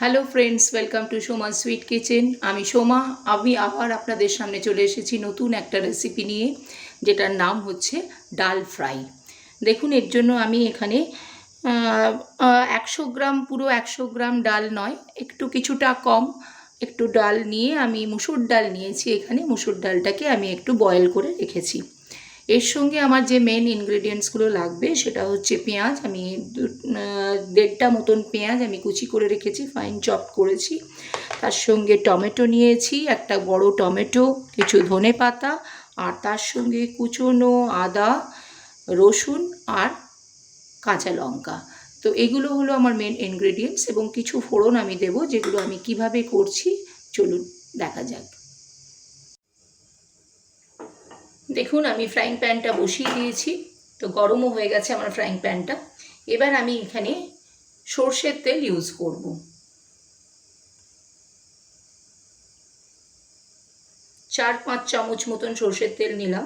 Hello friends, welcome to Soma sweet kitchen. আমি সোমা। আমি আবার আপনাদের সামনে চলে এসেছি নতুন একটা রেসিপি নিয়ে, যেটার নাম হচ্ছে ডাল ফ্রাই। দেখুন, এর জন্য আমি এখানে 100 গ্রাম, পুরো 100 গ্রাম ডাল নয়, একটু কিছুটা কম একটু ডাল নিয়ে আমি মুসুর ডাল নিয়েছি। এখানে মুসুর ডালটাকে আমি একটু বয়েল করে রেখেছি। এর সঙ্গে আমার যে মেন ইনগ্রেডিয়েন্টসগুলো লাগবে সেটা হচ্ছে পেঁয়াজ। আমি 1.5টা মতন পেঁয়াজ আমি কুচি করে রেখেছি, ফাইন চপ করেছি। তার সঙ্গে টমেটো নিয়েছি, একটা বড় টমেটো, কিছু ধনে পাতা, আর তার সঙ্গে কুচনো আদা, রসুন আর কাঁচা লঙ্কা। তো এগুলো হলো আমার মেন ইনগ্রেডিয়েন্টস, এবং কিছু ফোড়ন আমি দেবো, যেগুলো আমি কিভাবে করছি চলুন দেখা যাক। দেখুন, আমি ফ্রাইং প্যানটা বসিয়ে দিয়েছি, তো গরমও হয়ে গেছে আমার ফ্রাইং প্যানটা। এবার আমি এখানে সর্ষের তেল ইউজ করব। 4-5 চামচ মতন সর্ষের তেল নিলাম।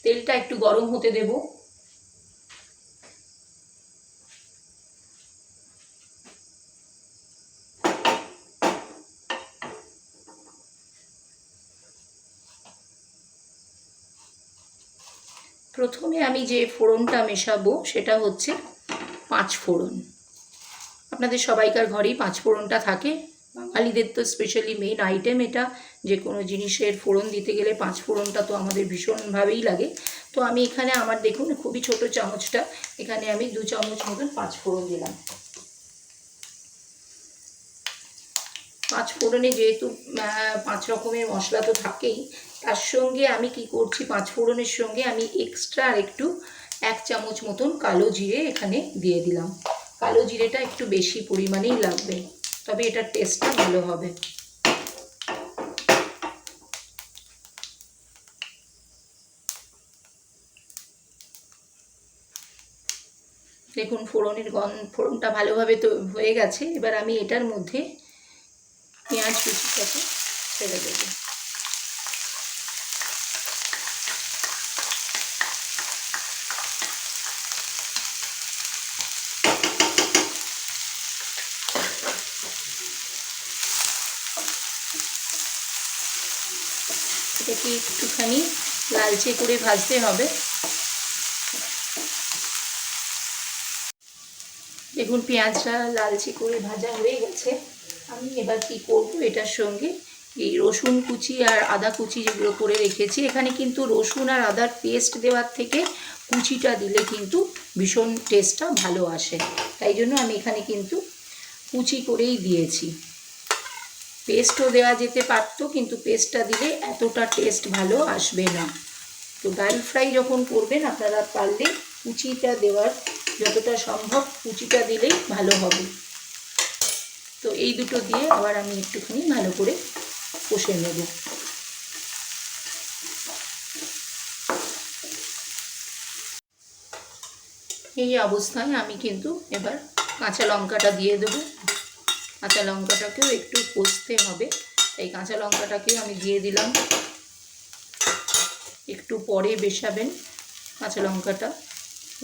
তেলটা একটু গরম হতে দেব। প্রথমে আমি যে ফোড়নটা মেশাবো সেটা হচ্ছে 5 ফোড়ন। আপনাদের সবাইকার ঘরেই 5 ফোড়নটা থাকে, বাঙালিদের তো স্পেশালি মেন আইটেম এটা। যে কোনো জিনিসের ফোড়ন দিতে গেলে 5 ফোড়নটা তো আমাদের ভীষণভাবেই লাগে। তো আমি এখানে আমার দেখুন খুবই ছোট চামচটা, এখানে আমি 2 চামচ মতন 5 ফোড়ন দিলাম। 5 ফোড়নে যেহেতু 5 রকমের মশলা তো থাকেই, তার সঙ্গে আমি কি করছি, 5 ফোড়নের সঙ্গে আমি এক্সট্রা আর একটু 1 চামচ মতন কালো জিরে এখানে দিয়ে দিলাম। কালো জিরেটা একটু বেশি পরিমাণেই লাগবে, তবে এটার টেস্টটা ভালো হবে। দেখুন, ফোড়নটা ভালোভাবে তো হয়ে গেছে। এবার আমি এটার মধ্যে পেঁয়াজ কুচিটাকে ছেড়ে দেবো। এটাকে একটুখানি লালচে করে ভাজতে হবে। দেখুন, পেঁয়াজটা লালচে করে ভাজা হয়ে গেছে। আমি এবার কি করব, এটার সঙ্গে এই রসুন কুচি আর আদা কুচি যেগুলো করে রেখেছি, এখানে কিন্তু রসুন আর আদার পেস্ট দেওয়ার থেকে কুচিটা দিলে কিন্তু ভীষণ টেস্টটা ভালো আসে। তাই জন্য আমি এখানে কিন্তু কুচি করেই দিয়েছি। পেস্টও দেওয়া যেতে পারতো, কিন্তু পেস্টটা দিলে এতটা টেস্ট ভালো আসবে না। তো ডাল ফ্রাই যখন করবেন আপনারা পারলে কুচিটা দেওয়ার যতটা সম্ভব কুচিটা দিলেই ভালো হবে। তো এই দুটো দিয়ে আবার আমি একটুখানি ভালো করে কষে নেব। এই অবস্থায় আমি কিন্তু এবার কাঁচা লঙ্কাটা দিয়ে দেবো। কাঁচা লঙ্কাটাকেও একটু কষতে হবে, এই কাঁচা লঙ্কাটাকেও আমি দিয়ে দিলাম। একটু পরে বেশাবেন কাঁচা লঙ্কাটা।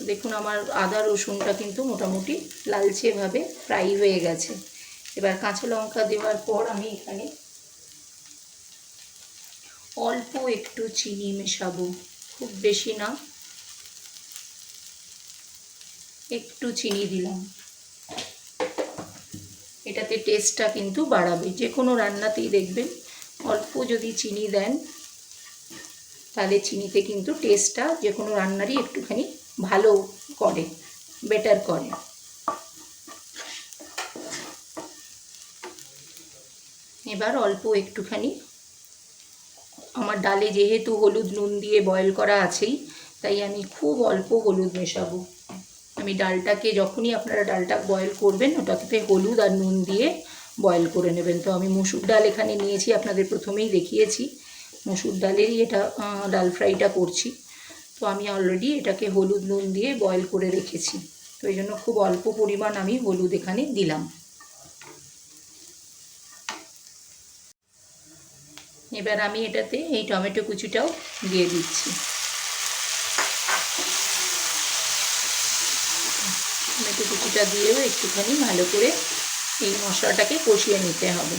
দেখুন, আমার আদা রসুনটা কিন্তু মোটামুটি লালচেভাবে ফ্রাই হয়ে গেছে। এবার কাঁচা লঙ্কা দেওয়ার পর আমি এখানে অল্প একটু চিনি মেশাবো, খুব বেশি না, একটু চিনি দিলাম। এটাতে টেস্টটা কিন্তু বাড়াবে। যে কোনো রান্নাতেই দেখবেন অল্প যদি চিনি দেন তাহলে চিনিতে কিন্তু টেস্টটা যে কোনো রান্নারই একটুখানি ভালো করে, বেটার করে। এবার অল্প একটুখানি, আমার ডালে যেহেতু হলুদ নুন দিয়ে বয়েল করা আছেই, তাই আমি খুব অল্প হলুদ মেশাবো। আমি ডালটাকে যখনই আপনারা ডালটা বয়েল করবেন ওটাতে হলুদ আর নুন দিয়ে বয়েল করে নেবেন। তো আমি মসুর ডাল এখানে নিয়েছি, আপনাদের প্রথমেই দেখিয়েছি মসুর ডালেরই এটা ডাল ফ্রাইটা করছি। তো আমি অলরেডি এটাকে হলুদ নুন দিয়ে বয়েল করে রেখেছি, তো এই জন্য খুব অল্প পরিমাণ আমি হলুদ এখানে দিলাম। এবার আমি এটাতে এই টমেটো কুচিটাও দিয়ে দিচ্ছি। টমেটো কুচিটা দিয়েও একটুখানি ভালো করে এই মশলাটাকে কষিয়ে নিতে হবে।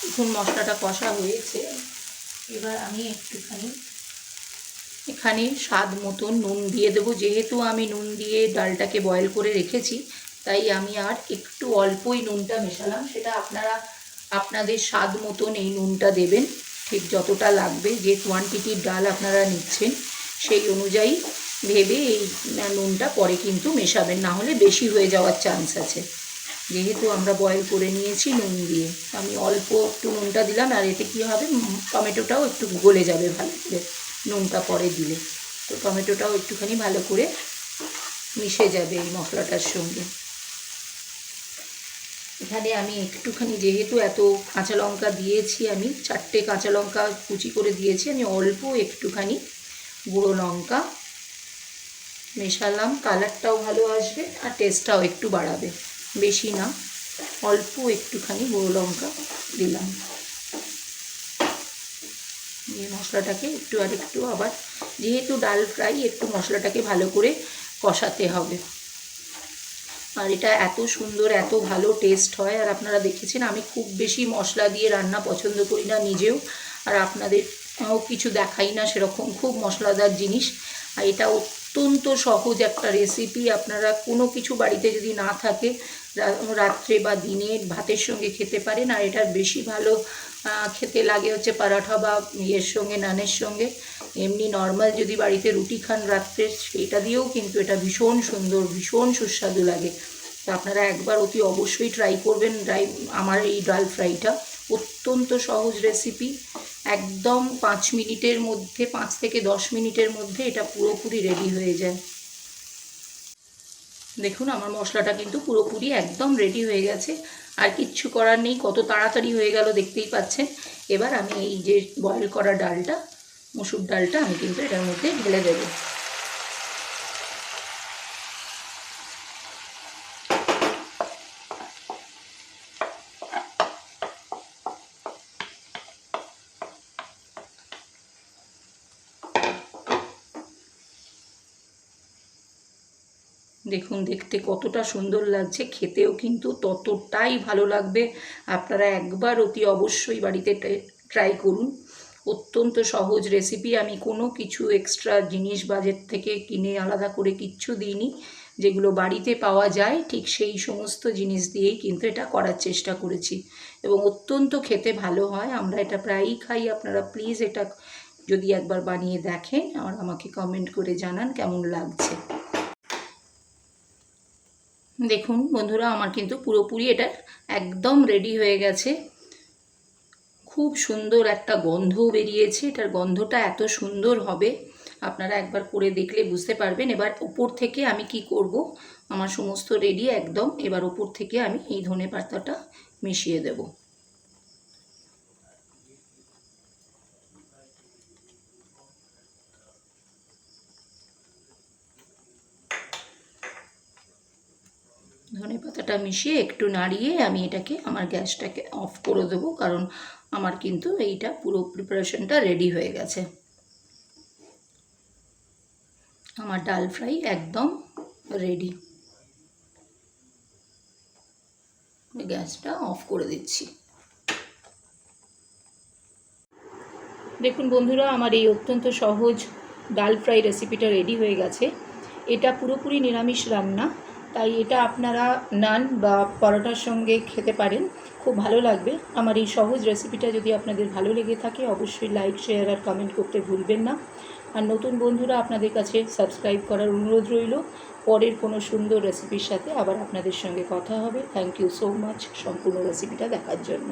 এখন মশলাটা কষা হয়েছে, এবার আমি একটুখানি এখানে স্বাদ মতন নুন দিয়ে দেবো। যেহেতু আমি নুন দিয়ে ডালটাকে বয়েল করে রেখেছি, তাই আমি আর একটু অল্পই নুনটা মেশালাম। সেটা আপনারা আপনাদের স্বাদ মতন এই নুনটা দেবেন, ঠিক যতটা লাগবে, যে কোয়ান্টিটির ডাল আপনারা নিচ্ছেন সেই অনুযায়ী ভেবে এই নুনটা পরে কিন্তু মেশাবেন, না হলে বেশি হয়ে যাওয়ার চান্স আছে। যেহেতু আমরা বয়েল করে নিয়েছি নুন দিয়ে, আমি অল্প একটু নুনটা দিলাম। আর এতে কী হবে, টমেটোটাও একটু গলে যাবে ভালো করে নুনটা পরে দিলে। তো টমেটোটাও একটুখানি ভালো করে মিশে যাবে এই মশলাটার সঙ্গে। এখানে আমি একটুখানি, যেহেতু এত কাঁচা লঙ্কা দিয়েছি, আমি 4টে কাঁচা লঙ্কা কুচি করে দিয়েছি, আমি অল্প একটুখানি গুঁড়ো লঙ্কা মেশালাম। কালারটাও ভালো আসবে আর টেস্টটাও একটু বাড়াবে, বেশি না, অল্প একটুখানি গুঁড়ো লঙ্কা দিলাম। এই মশলাটাকে একটু আর একটু আবার, যেহেতু ডাল ফ্রাই, একটু মশলাটাকে ভালো করে কষাতে হবে। আর এটা এত সুন্দর, এত ভালো টেস্ট হয়। আর আপনারা দেখেছেন আমি খুব বেশি মশলা দিয়ে রান্না পছন্দ করি না নিজেও, আর আপনাদেরও কিছু দেখাই না সেরকম খুব মশলাদার জিনিস। আর এটা অত্যন্ত সহজ একটা রেসিপি। আপনারা কোনো কিছু বাড়িতে যদি না থাকে, রাত্রে বা দিনে ভাতের সঙ্গে খেতে পারেন। আর এটার বেশি ভালো খেতে লাগে হচ্ছে পরাঠা বা ইয়ের সঙ্গে, নানের সঙ্গে। এমনি নর্মাল যদি বাড়িতে রুটি খান রাত্রে, সেটা দিয়েও কিন্তু এটা ভীষণ সুন্দর, ভীষণ সুস্বাদু লাগে। তো আপনারা একবার অতি অবশ্যই ট্রাই করবেন আমার এই ডাল ফ্রাইটা। অত্যন্ত সহজ রেসিপি, একদম 5 মিনিটের মধ্যে, 5 থেকে 10 মিনিটের মধ্যে এটা পুরোপুরি রেডি হয়ে যায়। দেখুন আমার মশলাটা কিন্তু পুরোপুরি একদম রেডি হয়ে গেছে, আর কিচ্ছু করার নেই। কত তাড়াতাড়ি হয়ে গেল দেখতেই পাচ্ছেন। এবার আমি এই যে বয়েল করা ডালটা, মসুর ডালটা, আমি কিন্তু এটার মধ্যে ঢেলে দেবো। দেখুন দেখতে কতটা সুন্দর লাগছে, খেতেও কিন্তু ততটাই ভালো লাগবে। আপনারা একবার অতি অবশ্যই বাড়িতে ট্রাই করুন। অত্যন্ত সহজ রেসিপি। আমি কোনো কিছু এক্সট্রা জিনিস বাজার থেকে কিনে আলাদা করে কিচ্ছু দিইনি, যেগুলো বাড়িতে পাওয়া যায় ঠিক সেই সমস্ত জিনিস দিয়েই কিন্তু এটা করার চেষ্টা করেছি, এবং অত্যন্ত খেতে ভালো হয়। আমরা এটা প্রায়ই খাই। আপনারা প্লিজ এটা যদি একবার বানিয়ে দেখেন আর আমাকে কমেন্ট করে জানান কেমন লাগছে। দেখুন বন্ধুরা, আমার কিন্তু পুরোপুরি এটা একদম রেডি হয়ে গেছে। খুব সুন্দর একটা গন্ধও বেরিয়েছে। এটার গন্ধটা এত সুন্দর হবে, আপনারা একবার করে দেখলে বুঝতে পারবেন। এবার উপর থেকে আমি কি করব, আমার সমস্ত রেডি একদম। এবার উপর থেকে আমি এই ধনেপাতাটা মিশিয়ে দেব। ধনেপাতাটা মিশিয়ে একটু নাড়িয়ে আমি এটাকে, আমার গ্যাসটাকে অফ করে দেবো, কারণ আমার কিন্তু এইটা পুরো প্রিপারেশনটা রেডি হয়ে গেছে। আমার ডাল ফ্রাই একদম রেডি। গ্যাসটা অফ করে দিচ্ছি। দেখুন বন্ধুরা, আমার এই অত্যন্ত সহজ ডাল ফ্রাই রেসিপিটা রেডি হয়ে গেছে। এটা পুরোপুরি নিরামিষ রান্না, তাই এটা আপনারা নান বা পরোটার সঙ্গে খেতে পারেন, খুব ভালো লাগবে। আমার এই সহজ রেসিপিটা যদি আপনাদের ভালো লেগে থাকে, অবশ্যই লাইক, শেয়ার আর কমেন্ট করতে ভুলবেন না। আর নতুন বন্ধুরা, আপনাদের কাছে সাবস্ক্রাইব করার অনুরোধ রইল। পরের কোনো সুন্দর রেসিপির সাথে আবার আপনাদের সঙ্গে কথা হবে। থ্যাংক ইউ সো মাচ সম্পূর্ণ রেসিপিটা দেখার জন্য।